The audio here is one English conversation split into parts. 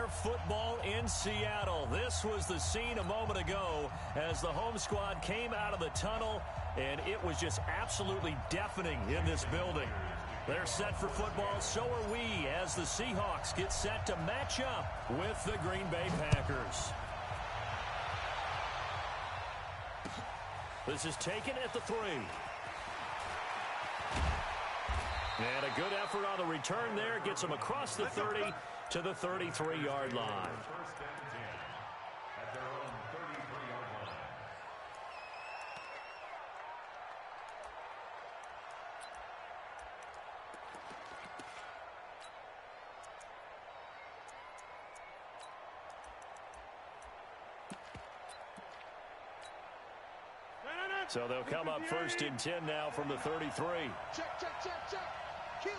football in Seattle. This was the scene a moment ago as the home squad came out of the tunnel, and it was just absolutely deafening in this building. They're set for football, so are we, as the Seahawks get set to match up with the Green Bay Packers. This is taken at the 3. And a good effort on the return there. Gets them across the 30 to the 33-yard line. So they'll come up first and 10 now from the 33. Check. Kill.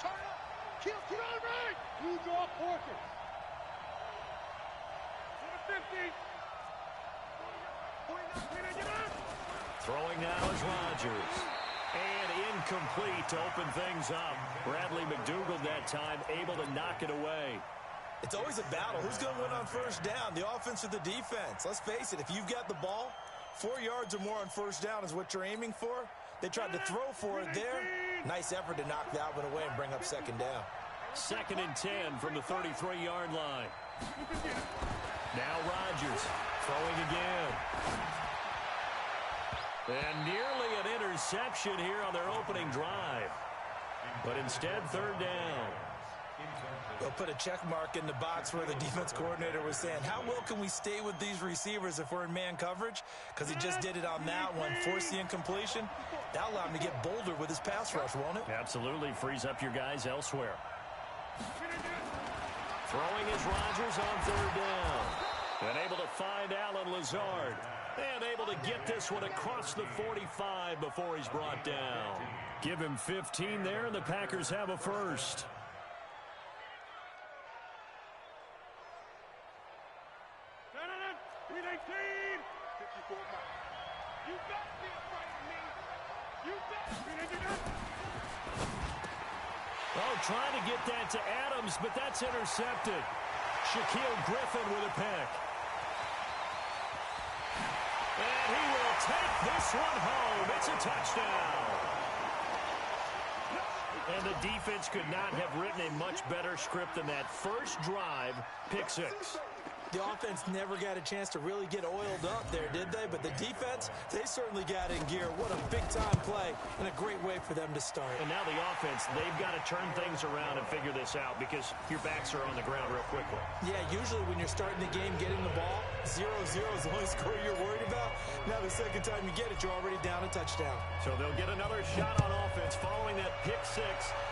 Turn up. Kill. Right. You go Porter. To the 50. Throwing now is Rodgers. And incomplete to open things up. Bradley McDougald that time able to knock it away. It's always a battle. Who's going to win on first down, the offense or the defense? Let's face it, if you've got the ball, 4 yards or more on first down is what you're aiming for. They tried to throw for it there. Nice effort to knock that one away and bring up second down. 2nd and 10 from the 33-yard line. Now Rodgers throwing again. And nearly an interception here on their opening drive. But instead, 3rd down. They'll put a check mark in the box where the defense coordinator was saying, how well can we stay with these receivers if we're in man coverage? Because he just did it on that one, forced the incompletion. That'll allow him to get bolder with his pass rush, won't it? Absolutely. Frees up your guys elsewhere. Throwing is Rodgers on 3rd down. And able to find Allen Lazard. And able to get this one across the 45 before he's brought down. Give him 15 there, and the Packers have a first. Oh, trying to get that to Adams, but that's intercepted. Shaquille Griffin with a pick. And he will take this one home. It's a touchdown. And the defense could not have written a much better script than that. First drive, pick 6. The offense never got a chance to really get oiled up there, did they? But the defense, they certainly got in gear. What a big-time play and a great way for them to start. And now the offense, they've got to turn things around and figure this out because your backs are on the ground real quickly. Yeah, usually when you're starting the game, getting the ball, 0-0 is the only score you're worried about. Now the second time you get it, you're already down a touchdown. So they'll get another shot on offense following that pick 6.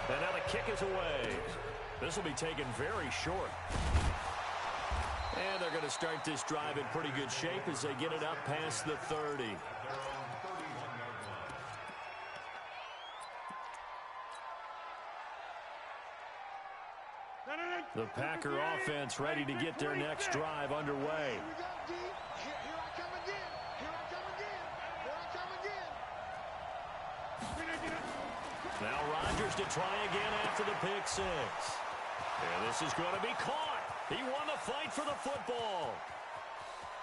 And now the kick is away. This will be taken very short. And they're going to start this drive in pretty good shape as they get it up past the 30. The Packer offense ready to get their next drive underway. Now Rodgers to try again after the pick 6. And this is going to be caught. He won the fight for the football.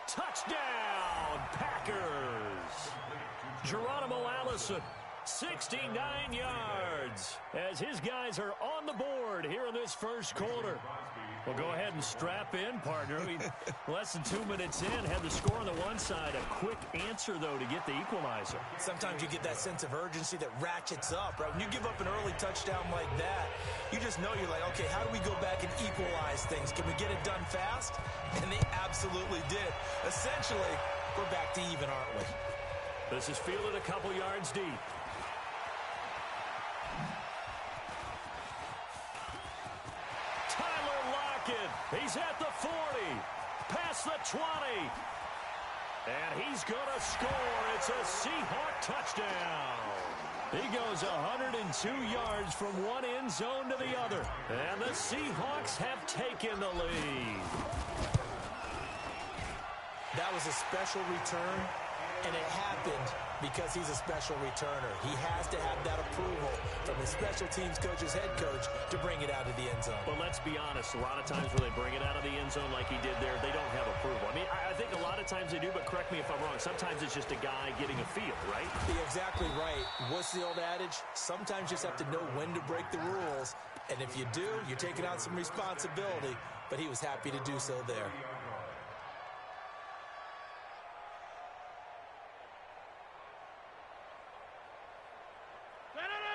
Touchdown, Packers. Geronimo Allison, 69 yards, as his guys are on the board here in this first quarter. Well, go ahead and strap in, partner. Less than 2 minutes in, had the score on the one side. A quick answer, though, to get the equalizer. Sometimes you get that sense of urgency that ratchets up, right? When you give up an early touchdown like that, you just know you're like, okay, how do we go back and equalize things? Can we get it done fast? And they absolutely did. Essentially, we're back to even, aren't we? This is fielded a couple yards deep. He's at the 40, past the 20, and he's going to score. It's a Seahawk touchdown. He goes 102 yards from one end zone to the other, and the Seahawks have taken the lead. That was a special return. And it happened because he's a special returner. He has to have that approval from his special teams coach's head coach to bring it out of the end zone. But let's be honest, a lot of times when they bring it out of the end zone like he did there, they don't have approval. I mean, I think a lot of times they do, but correct me if I'm wrong. Sometimes it's just a guy getting a feel, right? You're exactly right. What's the old adage? Sometimes you just have to know when to break the rules. And if you do, you're taking on some responsibility. But he was happy to do so there.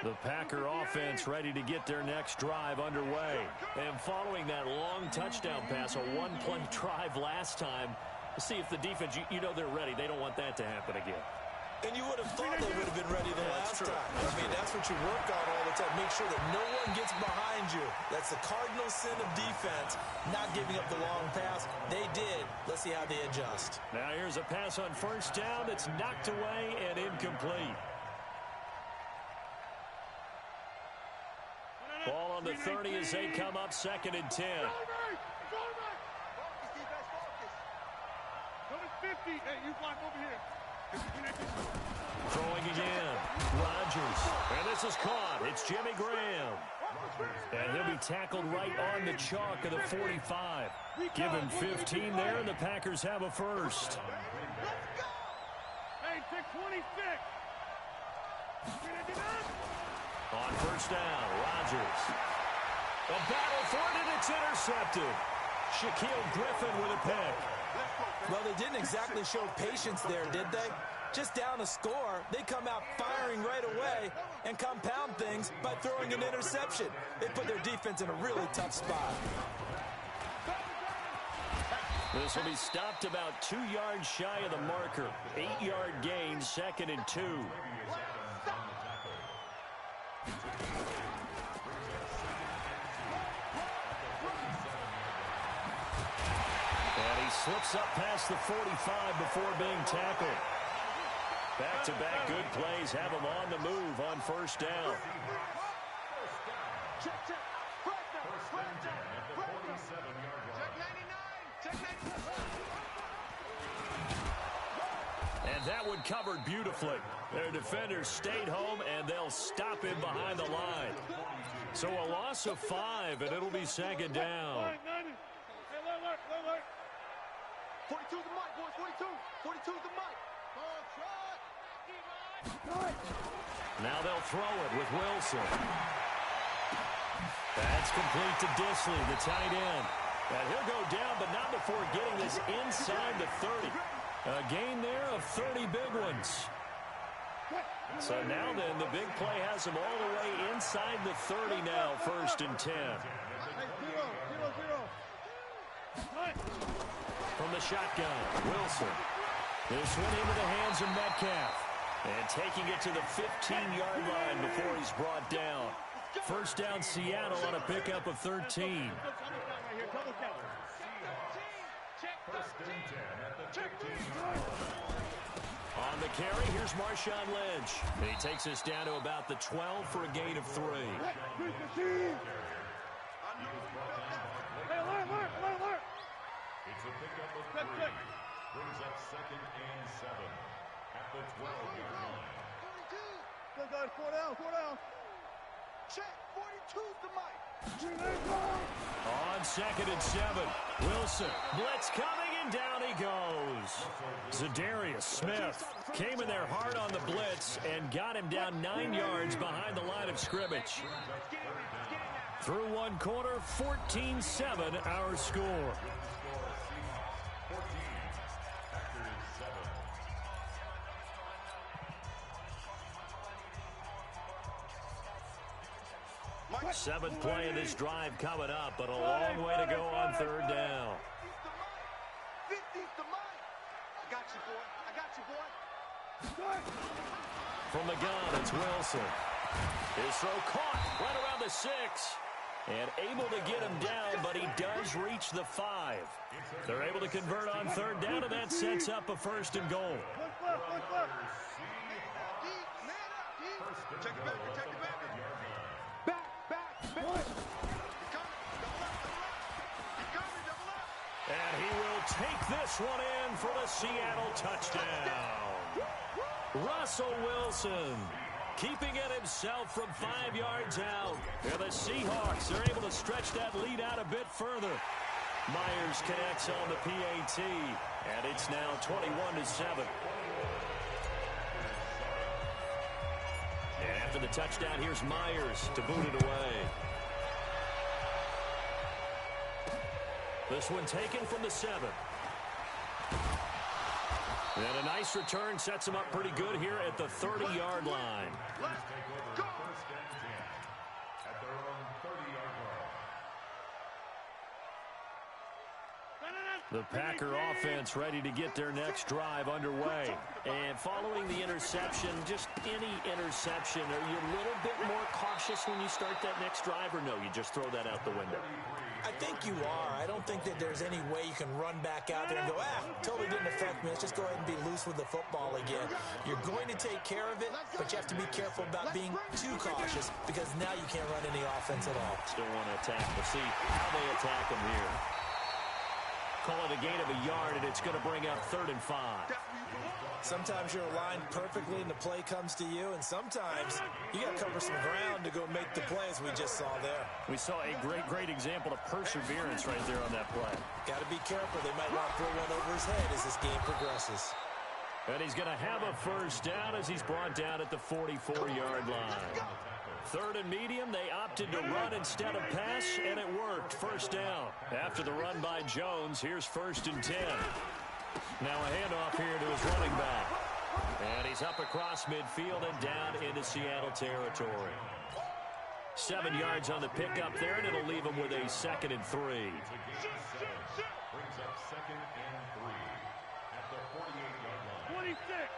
The Packer offense ready to get their next drive underway. And following that long touchdown pass, a one-play drive last time, see if the defense, you know they're ready. They don't want that to happen again. And you would have thought they would have been ready the last time. I mean, that's what you work on all the time. Make sure that no one gets behind you. That's the cardinal sin of defense, not giving up the long pass. They did. Let's see how they adjust. Now here's a pass on first down that's knocked away and incomplete. Ball on the 30 as they come up 2nd and 10. Throwing again. Rodgers. And this is caught. It's Jimmy Graham. And he'll be tackled right on the chalk of the 45. Give him 15 there, and the Packers have a first. Hey, 626. On first down, Rodgers. A battle for it, and it's intercepted. Shaquille Griffin with a pick. Well, they didn't exactly show patience there, did they? Just down a score, they come out firing right away and compound things by throwing an interception. They put their defense in a really tough spot. This will be stopped about 2 yards shy of the marker. 8-yard gain, 2nd and 2. And he slips up past the 45 before being tackled. Back-to-back good plays have him on the move on first down. And that one covered beautifully. Their defenders stayed home, and they'll stop him behind the line. So a loss of 5, and it'll be 2nd down. 42 the mic, boys, 42. 42 the mic. Now they'll throw it with Wilson. That's complete to Disley, the tight end. And he'll go down, but not before getting this inside the 30. A gain there of 30 big ones. So now then, the big play has him all the way inside the 30 now, 1st and 10. From the shotgun, Wilson. This one into the hands of Metcalf. And taking it to the 15-yard line before he's brought down. First down, Seattle on a pickup of 13. On the carry, here's Marshawn Lynch. And he takes us down to about the 12 for a gain of 3. It's a pickup of 3. Brings up 2nd and 7 at the 12-yard line. 42. 4 down. Check. 42's the mic. On 2nd and 7, Wilson. Blitz coming, and down he goes. Za'Darius Smith came in there hard on the blitz and got him down 9 yards behind the line of scrimmage. Through one quarter, 14-7 our score. Seventh play of this drive coming up, but a long way to go on 3rd down. 50's the mic. I got you, boy. From the gun, it's Wilson. His throw caught right around the 6. And able to get him down, but he does reach the 5. They're able to convert on 3rd down, and that sets up a 1st and goal. Check it back. And he will take this one in for the Seattle touchdown. Russell Wilson keeping it himself from 5 yards out. And the Seahawks are able to stretch that lead out a bit further. Myers connects on the PAT, and it's now 21-7. And after the touchdown, here's Myers to boot it away. This one taken from the 7. And a nice return sets him up pretty good here at the 30-yard line. The Packer offense ready to get their next drive underway. And following the interception, just any interception, are you a little bit more cautious when you start that next drive, or no, you just throw that out the window? I think you are. I don't think that there's any way you can run back out there and go, totally didn't affect me. Let's just go ahead and be loose with the football again. You're going to take care of it, but you have to be careful about being too cautious because now you can't run any offense at all. Still want to attack. We'll see how they attack them here. Call it a gain of a yard, and it's going to bring up 3rd and 5. Sometimes you're aligned perfectly and the play comes to you, and sometimes you got to cover some ground to go make the play, as we just saw there. We saw a great example of perseverance right there on that play. Got to be careful. They might want to throw one over his head as this game progresses. And he's going to have a first down as he's brought down at the 44-yard line. 3rd and medium, they opted to run instead of pass, and it worked. First down. After the run by Jones, here's 1st and 10. Now a handoff here to his running back. And he's up across midfield and down into Seattle territory. 7 yards on the pickup there, and it'll leave him with a 2nd and 3. Brings up 2nd and 3 at the 48-yard line. 26.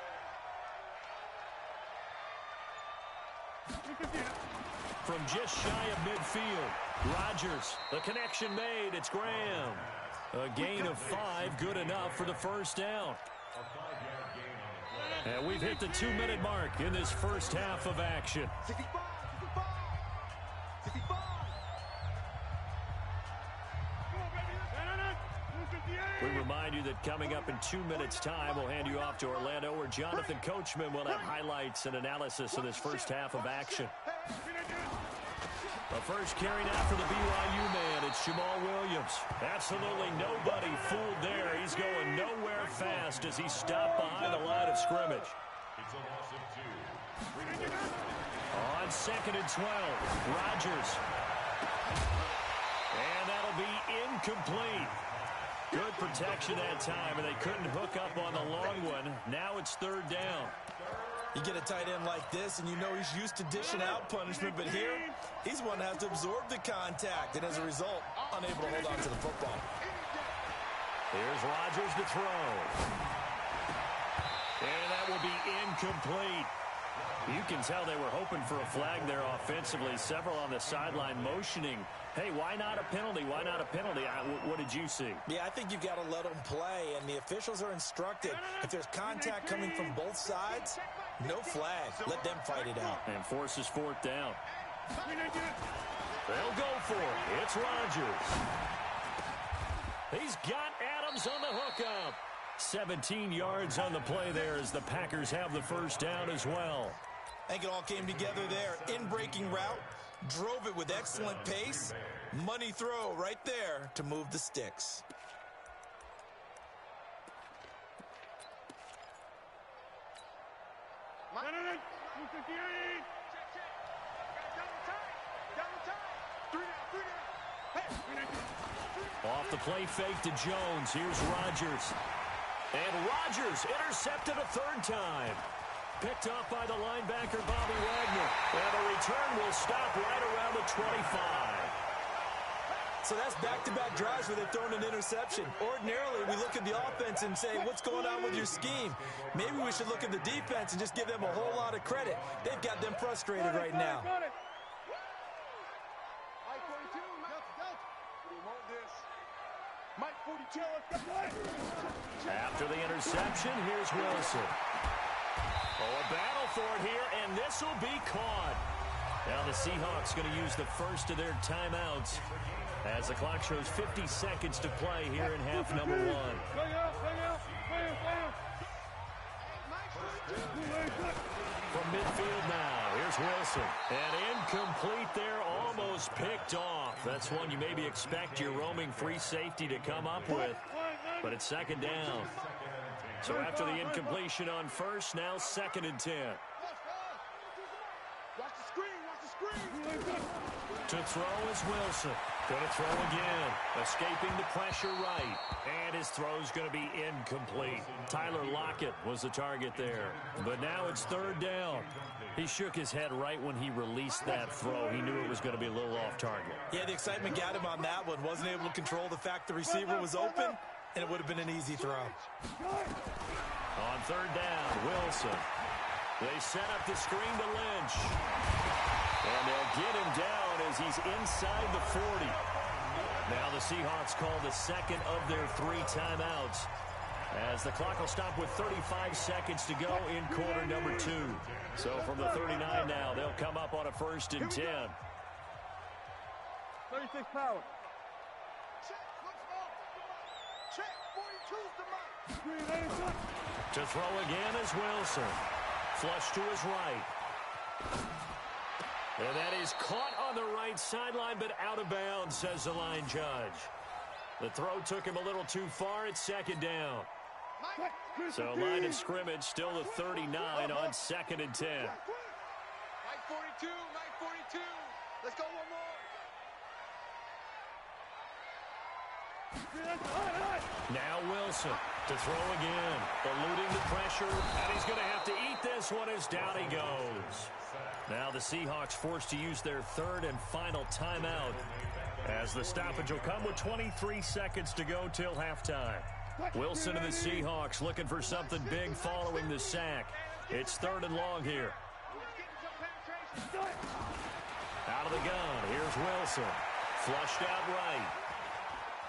From just shy of midfield, Rodgers, the connection made, it's Graham. A gain of 5, good enough for the first down. And we've hit the 2-minute mark in this first half of action. We remind you that coming up in 2 minutes' time, we'll hand you off to Orlando, where Jonathan Coachman will have highlights and analysis of this first half of action. The first carry now for the BYU man. It's Jamal Williams. Absolutely nobody fooled there. He's going nowhere fast as he stopped behind the line of scrimmage. It's a loss of 2. On 2nd and 12, Rodgers. And that'll be incomplete. Good protection that time, and they couldn't hook up on the long one. Now it's 3rd down. You get a tight end like this, and you know he's used to dishing out punishment, but here, he's one that has to absorb the contact, and as a result, unable to hold on to the football. Here's Rodgers to throw. And that will be incomplete. You can tell they were hoping for a flag there offensively. Several on the sideline motioning, hey, why not a penalty? Why not a penalty? What did you see? Yeah, I think you've got to let them play, and the officials are instructed. If there's contact coming from both sides, no flag. Let them fight it out. And forces 4th down. They'll go for it. It's Rodgers. He's got Adams on the hookup. 17 yards on the play there as the Packers have the first down as well. I think it all came together there. In-breaking route, drove it with excellent pace. Money throw right there to move the sticks. Off the play fake to Jones. Here's Rodgers. And Rodgers intercepted a 3rd time. Picked off by the linebacker, Bobby Wagner. And the return will stop right around the 25. So that's back-to-back drives where they've thrown an interception. Ordinarily, we look at the offense and say, what's going on with your scheme? Maybe we should look at the defense and just give them a whole lot of credit. They've got them frustrated right now. After the interception, here's Wilson. Oh, a battle for it here, and this will be caught. Now the Seahawks going to use the first of their timeouts as the clock shows 50 seconds to play here in half number 1. From midfield now, here's Wilson. And incomplete there, almost picked off. That's one you maybe expect your roaming free safety to come up with. But it's second down. So after the incompletion on first, now 2nd and 10. Watch the screen, watch the screen. To throw is Wilson. Going to throw again. Escaping the pressure right. And his throw's going to be incomplete. Tyler Lockett was the target there. But now it's 3rd down. He shook his head right when he released that throw. He knew it was going to be a little off target. Yeah, the excitement got him on that one. Wasn't able to control the fact the receiver was open, and it would have been an easy throw. On 3rd down, Wilson. They set up the screen to Lynch. And they'll get him down as he's inside the 40. Now the Seahawks call the second of their 3 timeouts, as the clock will stop with 35 seconds to go in quarter number 2. So from the 39 now, they'll come up on a 1st and 10. 36 power. Check, check, 42's the mark. To throw again is Wilson. Flush to his right. And that is caught on the right sideline, but out of bounds, says the line judge. The throw took him a little too far. It's 2nd down. So line of scrimmage, still the 39 on 2nd and 10. Mike 42, Mike 42. Let's go one more. Now Wilson to throw again. Eluding the pressure, and he's going to have to eat this one as down he goes. Now the Seahawks forced to use their 3rd and final timeout, as the stoppage will come with 23 seconds to go till halftime. Wilson and the Seahawks looking for something big following the sack. It's 3rd and long here. Out of the gun, here's Wilson. Flushed out right.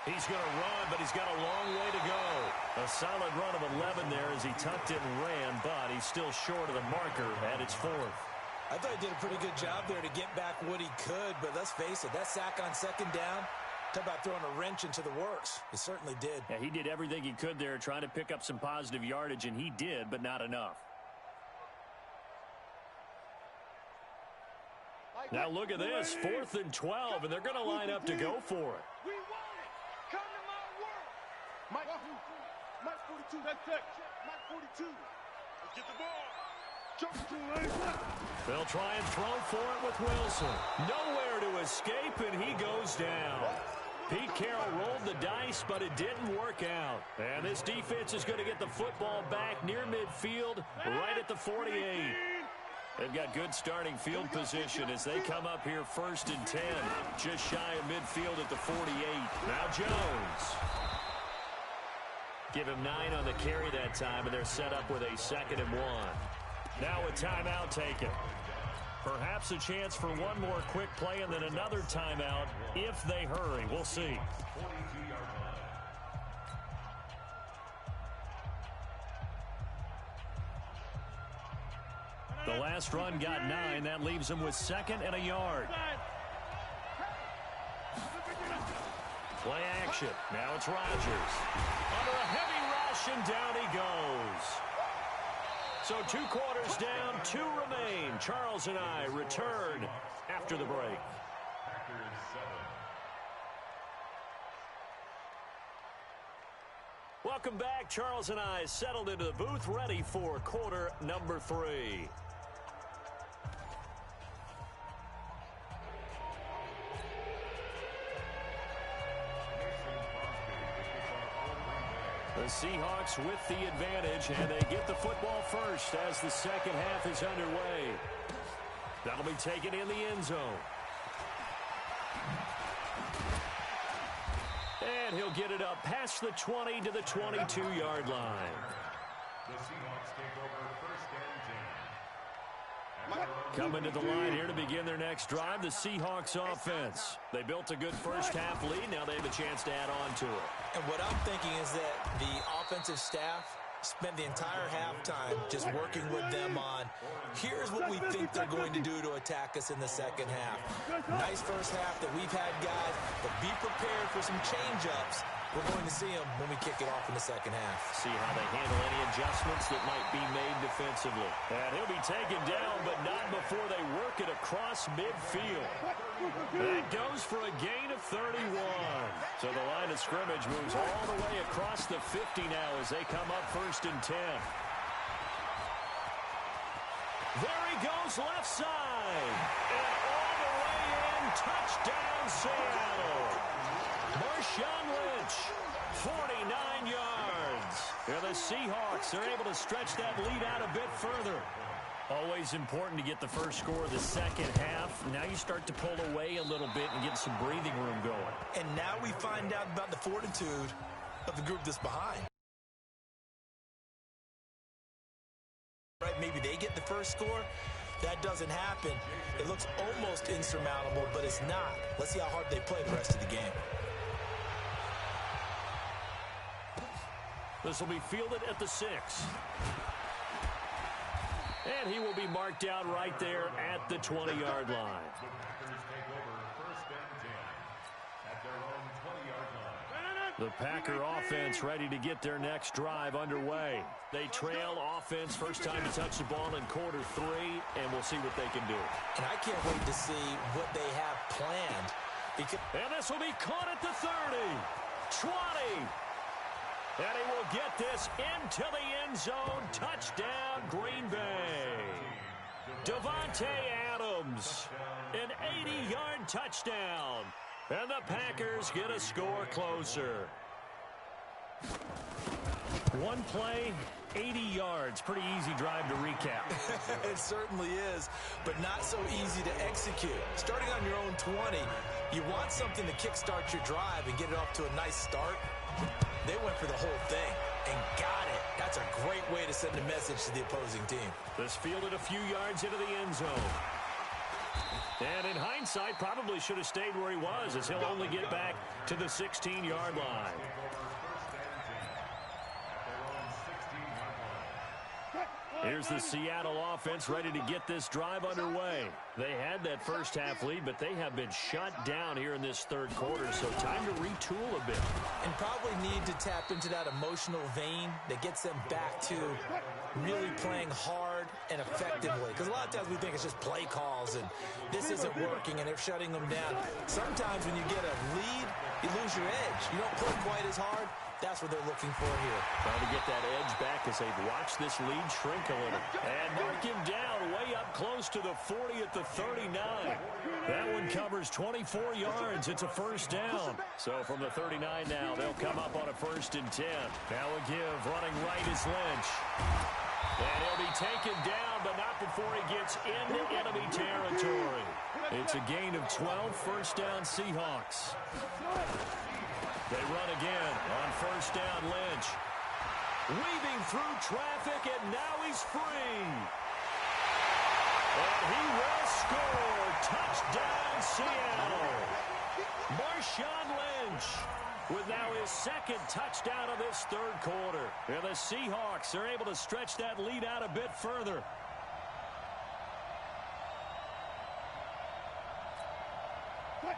He's going to run, but he's got a long way to go. A solid run of 11 there as he tucked it and ran, but he's still short of the marker at its 4th. I thought he did a pretty good job there to get back what he could, but let's face it, that sack on 2nd down, talk about throwing a wrench into the works. He certainly did. Yeah, he did everything he could there trying to pick up some positive yardage, and he did, but not enough. Now look at this, 4th and 12, and they're going to line up to go for it. We want it. Come to my world. Mike 42, that's check. Mike 42. Let's get the ball. They'll try and throw for it with Wilson. Nowhere to escape, and he goes down. Pete Carroll rolled the dice, but it didn't work out. And this defense is going to get the football back near midfield, right at the 48. They've got good starting field position as they come up here 1st and 10, just shy of midfield at the 48. Now Jones. Give him 9 on the carry that time, and they're set up with a 2nd and 1. Now a timeout taken. Perhaps a chance for one more quick play and then another timeout if they hurry. We'll see. The last run got 9. That leaves him with 2nd and a yard. Play action. Now it's Rodgers. Under a heavy rush, and down he goes. So 2 quarters down, 2 remain. Charles and I return after the break. Welcome back. Charles and I settled into the booth, ready for quarter number 3. The Seahawks with the advantage, and they get the football first as the second half is underway. That'll be taken in the end zone. And he'll get it up past the 20 to the 22-yard line. The Seahawks take over 1st and 10. Coming to the line here to begin their next drive, the Seahawks offense. They built a good first half lead. Now they have a chance to add on to it. And what I'm thinking is that the offensive staff spent the entire halftime just working with them on, here's what we think they're going to do to attack us in the second half. Nice first half that we've had, guys, but be prepared for some change-ups We're going to see him when we kick it off in the second half. See how they handle any adjustments that might be made defensively. And he'll be taken down, but not before they work it across midfield. That goes for a gain of 31. So the line of scrimmage moves all the way across the 50 now as they come up 1st and 10. There he goes, left side. And all the way in, touchdown Seattle. Marshawn Lynch, 49 yards. And the Seahawks are able to stretch that lead out a bit further. Always important to get the first score of the second half. Now you start to pull away a little bit and get some breathing room going. And now we find out about the fortitude of the group that's behind. Right, maybe they get the first score. That doesn't happen. It looks almost insurmountable, but it's not. Let's see how hard they play the rest of the game. This will be fielded at the 6. And he will be marked down right there at the 20-yard line. The Packer offense ready to get their next drive underway. They trail offense, first time to touch the ball in quarter 3, and we'll see what they can do. And I can't wait to see what they have planned. And this will be caught at the 30, 20. And he will get this into the end zone. Touchdown, Green Bay. Davante Adams, an 80-yard touchdown. And the Packers get a score closer. One play, 80 yards. Pretty easy drive to recap. It certainly is, but not so easy to execute. Starting on your own 20, you want something to kickstart your drive and get it off to a nice start. They went for the whole thing and got it. That's a great way to send a message to the opposing team. This fielded a few yards into the end zone. And in hindsight, probably should have stayed where he was, as he'll only get back to the 16-yard line. Here's the Seattle offense ready to get this drive underway. They had that first half lead, but they have been shut down here in this third quarter, so time to retool a bit. And probably need to tap into that emotional vein that gets them back to really playing hard and effectively. Because a lot of times we think it's just play calls and this isn't working and they're shutting them down. Sometimes when you get a lead, you lose your edge. You don't play quite as hard. That's what they're looking for here. Trying to get that edge back as they've watched this lead shrink a little. And mark him down way up close to the 40 at the 39. That one covers 24 yards. It's a first down. So from the 39 now, they'll come up on a 1st and 10. Now a give running right is Lynch. And he'll be taken down, but not before he gets into enemy territory. It's a gain of 12, first down Seahawks. They run again on 1st down, Lynch. Weaving through traffic, and now he's free. And he will score. Touchdown, Seattle. Marshawn Lynch with now his 2nd touchdown of this third quarter. And the Seahawks are able to stretch that lead out a bit further.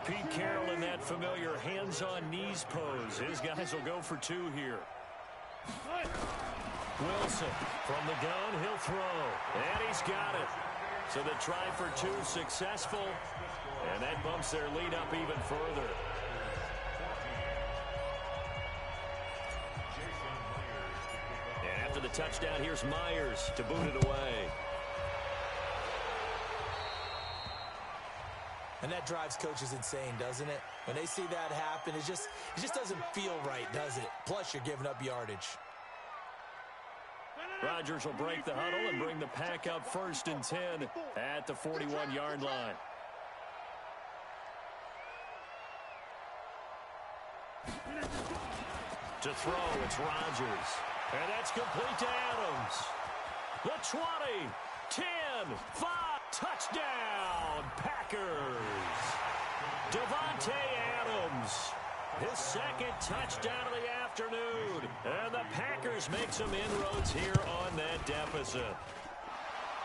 Pete Carroll in that familiar hands-on knees pose. His guys will go for 2 here. Wilson from the gun, he'll throw. And he's got it. So the try for 2 successful. And that bumps their lead up even further. And after the touchdown, here's Myers to boot it away. And that drives coaches insane, doesn't it? When they see that happen, it just doesn't feel right, does it? Plus, you're giving up yardage. Rodgers will break the huddle and bring the pack up 1st and 10 at the 41-yard line. To throw, it's Rodgers. And that's complete to Adams. The 20, 10, 5, touchdown, Packers. Davante Adams, his 2nd touchdown of the afternoon. And the Packers make some inroads here on that deficit.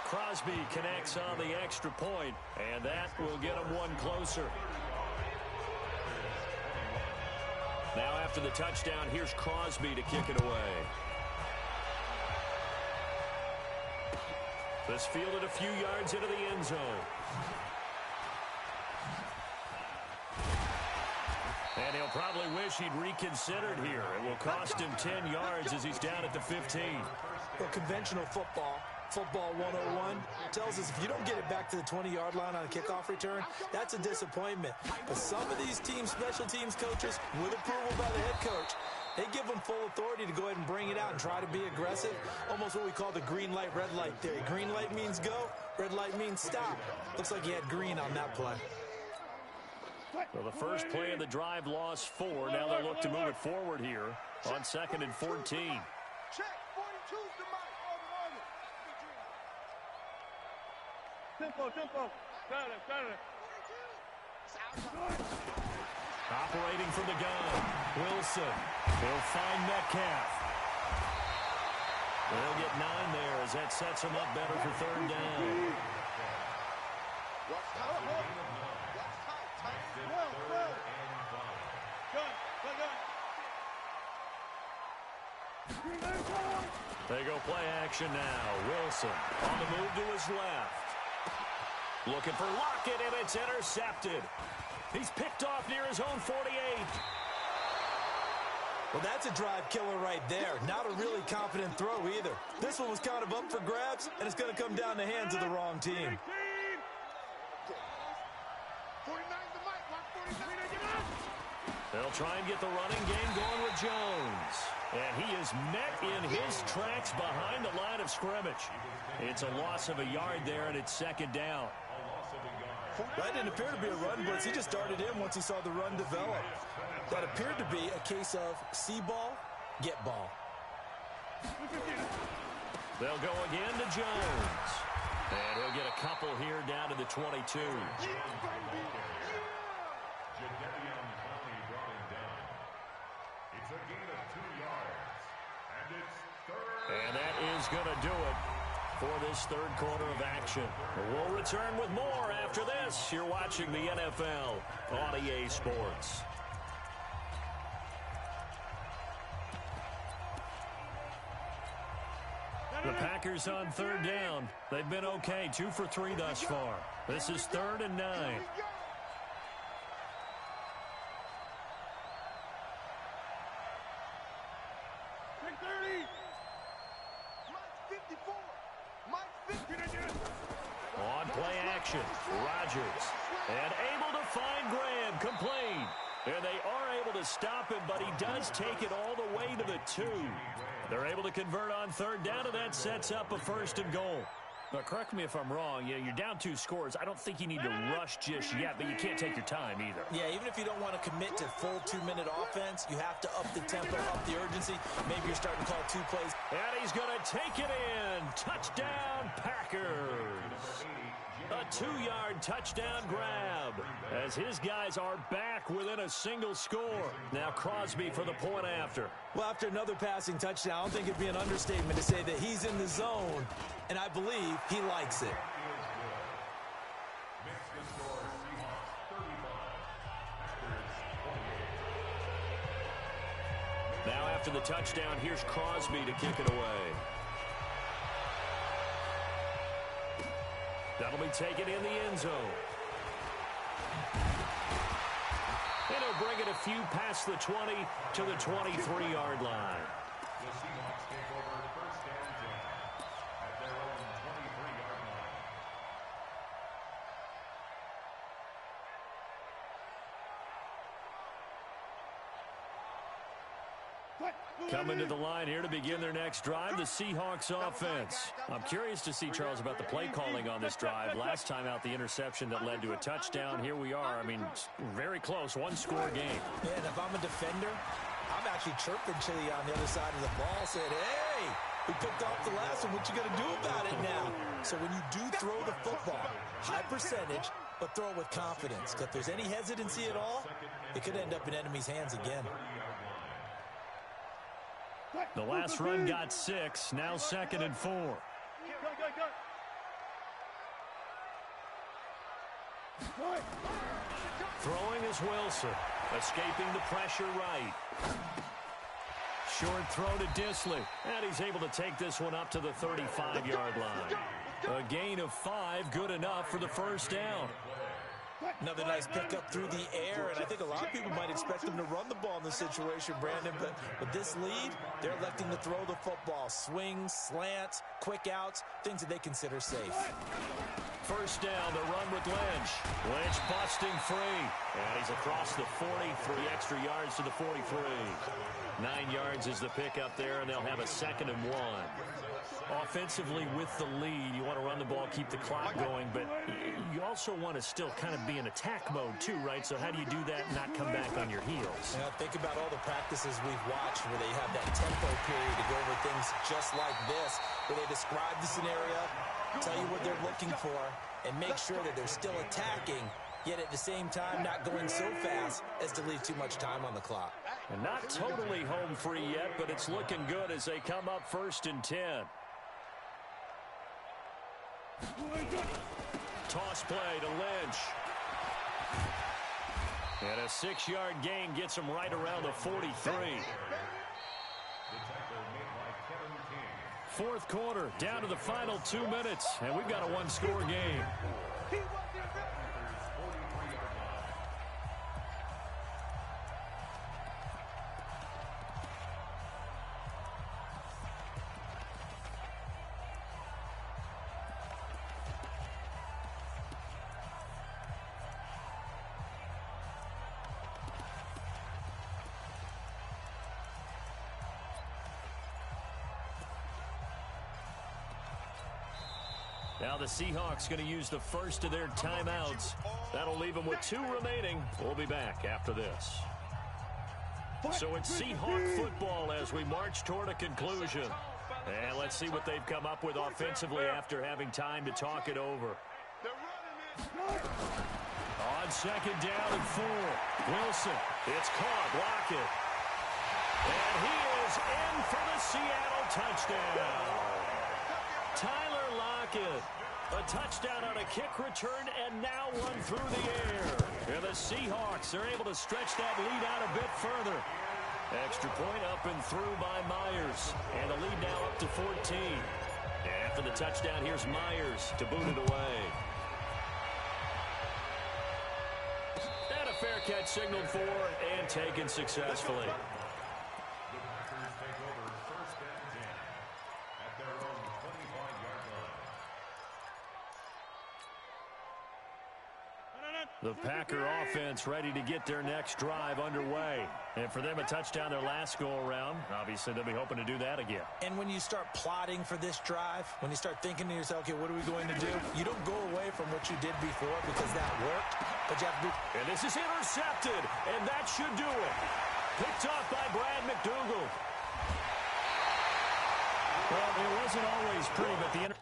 Crosby connects on the extra point, and that will get them one closer. Now after the touchdown, here's Crosby to kick it away. This fielded a few yards into the end zone. And he'll probably wish he'd reconsidered here. It will cost him 10 yards as he's down at the 15. Well, conventional football 101, tells us if you don't get it back to the 20-yard line on a kickoff return, that's a disappointment. But some of these teams, special teams coaches, with approval by the head coach, they give them full authority to go ahead and bring it out and try to be aggressive. Almost what we call the green light, red light theory. Green light means go, red light means stop. Looks like he had green on that play. Well, the first play of the drive lost 4. Now they'll look to move it forward here on 2nd and 14. Check, 42's the mark. Tempo. Got it. Operating from the gun. Wilson. He'll find Metcalf. They'll get 9 there as that sets him up better for 3rd down. They go play action now. Wilson on the move to his left. Looking for Lockett, and it's intercepted. He's picked off near his own 48. Well, that's a drive killer right there. Not a really confident throw either. This one was kind of up for grabs, and it's going to come down the hands of the wrong team. They'll try and get the running game going with Jones. And he is met in his tracks behind the line of scrimmage. It's a loss of a yard there, and it's 2nd down. That didn't appear to be a run blitz. He just started in once he saw the run develop. That appeared to be a case of see ball, get ball. They'll go again to Jones. And he'll get a couple here down to the 22. And that is going to do it for this 3rd quarter of action. We'll return with more after this. You're watching the NFL on EA Sports. The Packers on 3rd down. They've been okay, 2 for 3 thus far. This is 3rd and 9. On play action, Rodgers. And able to find Graham, complete. And they are able to stop him, but he does take it all the way to the 2. They're able to convert on 3rd down, and that sets up a 1st and goal. Now, correct me if I'm wrong. Yeah, you're down 2 scores. I don't think you need to rush just yet, but you can't take your time either. Yeah, even if you don't want to commit to full 2-minute offense, you have to up the tempo, up the urgency. Maybe you're starting to call 2 plays. And he's going to take it in. Touchdown, Packers. A 2-yard touchdown grab as his guys are back within a single score. Now Crosby for the point after. Well, after another passing touchdown, I don't think it'd be an understatement to say that he's in the zone, and I believe he likes it. Now after the touchdown, here's Crosby to kick it away. That'll be taken in the end zone. And he'll bring it a few past the 20 to the 23-yard line. The Seahawks take over 1st and 10 at their own 23-yard line. Coming to the line here to begin their next drive, the Seahawks offense. I'm curious to see, Charles, about the play calling on this drive. Last time out, the interception that led to a touchdown. Here we are. I mean, very close, 1-score game. Yeah, and if I'm a defender, I'm actually chirping Chili on the other side of the ball, saying, hey, we picked off the last one. What you going to do about it now? So when you do throw the football, high percentage, but throw it with confidence. If there's any hesitancy at all, it could end up in enemy's hands again. The last run got 6, now 2nd and 4. Throwing is Wilson. Escaping the pressure right. Short throw to Disley. And he's able to take this one up to the 35-yard line. A gain of 5, good enough for the first down. Another nice pickup through the air, and I think a lot of people might expect them to run the ball in this situation, Brandon, but with this lead, they're electing to throw the football. Swings, slants, quick outs, things that they consider safe. First down, the run with Lynch. Lynch busting free, and he's across the 40, 3 extra yards to the 43. 9 yards is the pickup there, and they'll have a 2nd and 1. Offensively with the lead, you want to run the ball, keep the clock going, but you also want to still kind of be in attack mode too, right? So how do you do that and not come back on your heels? Yeah, think about all the practices we've watched where they have that tempo period to go over things just like this, where they describe the scenario, tell you what they're looking for, and make sure that they're still attacking, yet at the same time not going so fast as to leave too much time on the clock. And not totally home free yet, but it's looking good as they come up 1st and 10. Toss play to Lynch. And a 6-yard gain gets him right around the 43. 4th quarter, down to the final 2 minutes, and we've got a 1-score game. Now the Seahawks going to use the first of their timeouts. That'll leave them with 2 remaining. We'll be back after this. So it's Seahawk football as we march toward a conclusion. And let's see what they've come up with offensively after having time to talk it over. On 2nd down and 4. Wilson, it's caught. Lockett. And he is in for the Seattle touchdown. Tyler Lockett, a touchdown on a kick return, and now one through the air. And the Seahawks are able to stretch that lead out a bit further. Extra point up and through by Myers. And the lead now up to 14. And after the touchdown, here's Myers to boot it away. And a fair catch signaled for and taken successfully. The Packer offense ready to get their next drive underway. And for them, a touchdown their last go-around. Obviously, they'll be hoping to do that again. And when you start plotting for this drive, when you start thinking to yourself, okay, what are we going to do? You don't go away from what you did before because that worked. But you have to be... And this is intercepted, and that should do it. Picked off by Brad McDougal. Well, it wasn't always pretty, but the